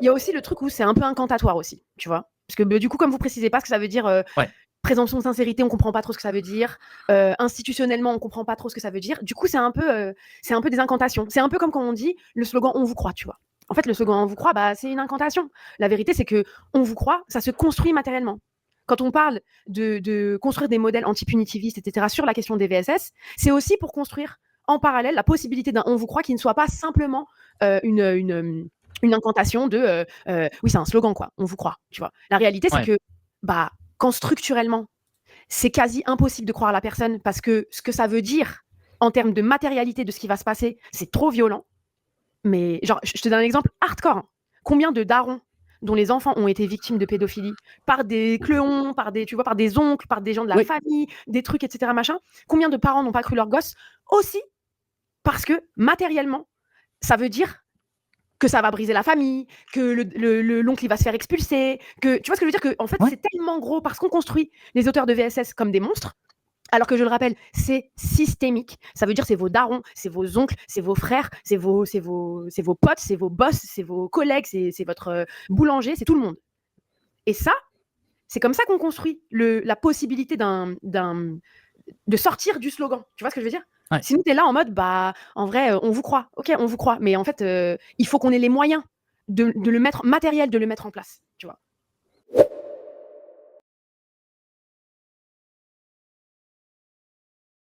il y a aussi le truc où c'est un peu incantatoire aussi, tu vois. Parce que du coup, comme vous précisez pas ce que ça veut dire, Ouais. présomption de sincérité, on comprend pas trop ce que ça veut dire. Institutionnellement, on comprend pas trop ce que ça veut dire. Du coup, c'est un peu des incantations. C'est un peu comme quand on dit le slogan "On vous croit", tu vois. En fait, le slogan "On vous croit", bah, c'est une incantation. La vérité, c'est que "On vous croit", ça se construit matériellement. Quand on parle de construire des modèles anti-punitivistes, etc., sur la question des VSS, c'est aussi pour construire en parallèle la possibilité d'un "On vous croit" qui ne soit pas simplement une incantation de oui, c'est un slogan, quoi, "On vous croit", tu vois. La réalité, c'est Ouais. que bah, quand structurellement, c'est quasi impossible de croire la personne parce que ce que ça veut dire en termes de matérialité de ce qui va se passer, c'est trop violent. Mais genre, je te donne un exemple hardcore. Hein. Combien de darons dont les enfants ont été victimes de pédophilie par des cléons, par des oncles, par des gens de la Oui. famille, des trucs, etc. Machin. Combien de parents n'ont pas cru leur gosse aussi parce que matériellement, ça veut dire que ça va briser la famille, que l'oncle il va se faire expulser, que tu vois ce que je veux dire que en fait Ouais. c'est tellement gros parce qu'on construit les auteurs de VSS comme des monstres. Alors que je le rappelle, c'est systémique. Ça veut dire c'est vos darons, c'est vos oncles, c'est vos frères, c'est vos potes, c'est vos boss, c'est vos collègues, c'est votre boulanger, c'est tout le monde. Et ça, c'est comme ça qu'on construit la possibilité de sortir du slogan. Tu vois ce que je veux dire? Ouais. Sinon, tu es là en mode, bah, en vrai, on vous croit. Ok, on vous croit. Mais en fait, il faut qu'on ait les moyens de le mettre, matériel, de le mettre en place. Tu vois?